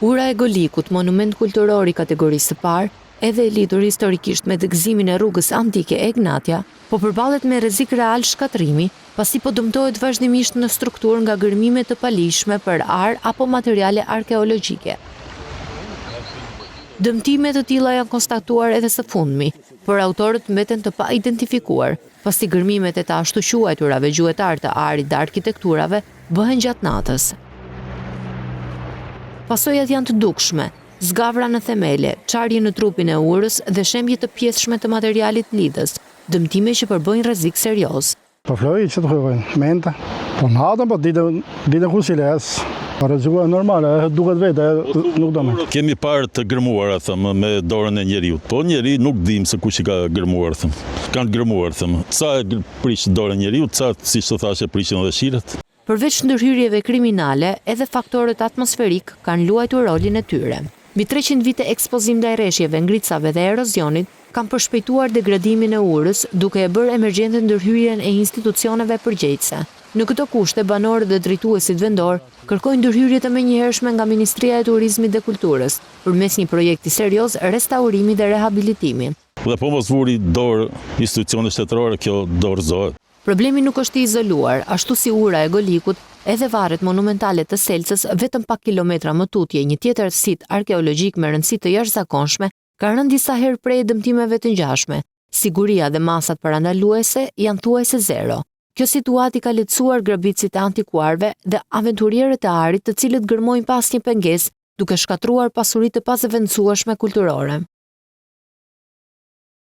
Ura e Golikut, monument kulturor i kategorisë së parë, edhe e lidhur historikisht me dëgëzimin e rrugës antike e Egnatia, po përballet me rrezik real shkatrimi, pasi po dëmtohet vazhdimisht në strukturë nga gërmime të palishme për ar apo materiale arkeologjike. Dëmtime të tilla janë konstatuar edhe së fundmi, por autorët mbeten të pa identifikuar, pasi gërmimet e të ashtu quajturave gjuetar të arit dhe arkitekturave bëhen gjatë natës. Pasojat janë të dukshme, zgavra në themele, çarje në trupin e urës dhe shembje të pjesshme të materialit lidhës, dëmtime që përbëjnë rrezik serioz. Po floj që të hujojnë, mente, po natën, po ditën ku si les, po rrezikua normale, duket vetë, nuk do me. Kemi parë të gërmuara, thëmë, me dorën e njeriut, po njeri nuk dim se kush i ka gërmuar, thëmë. Kanë gërmuar, thëmë. Ca e prishë dorën e njeriut, ca, si që thashe, prishën edhe shiret. Përveç ndërhyrjeve kriminale, edhe faktorët atmosferik kanë luajtur rolin e tyre. Mbi 300 vite ekspozim ndaj rreshjeve, ngritësave dhe erozionit kanë përshpejtuar degradimin e urës, duke e bërë emergjente ndërhyrjen e institucioneve përgjegjëse. Në këto kushte, banorët dhe drejtuesit vendor kërkojnë ndërhyrje të menjëhershme nga Ministria e Turizmit dhe Kulturës, përmes një projekti serioz restaurimi dhe rehabilitimi. Dhe po mos vuri dorë institucione shtetërore, kjo dorëzohet. Problemi nuk është i izoluar, ashtu si ura e Golikut, edhe varet monumentale të Selcës vetëm pak kilometra më tutje, një tjetër sit arkeologjik me rëndësi të jashtëzakonshme, ka rënë disa herë prej dëmtimeve të ngjashme. Siguria dhe masat parandaluese janë thuajse zero. Kjo situatë ka lehtësuar grabitësit e antikuarve dhe aventurierët e arit, të cilët gërmojnë pas një pengesë, duke shkatruar pasuritë të pazëvendësueshme kulturore.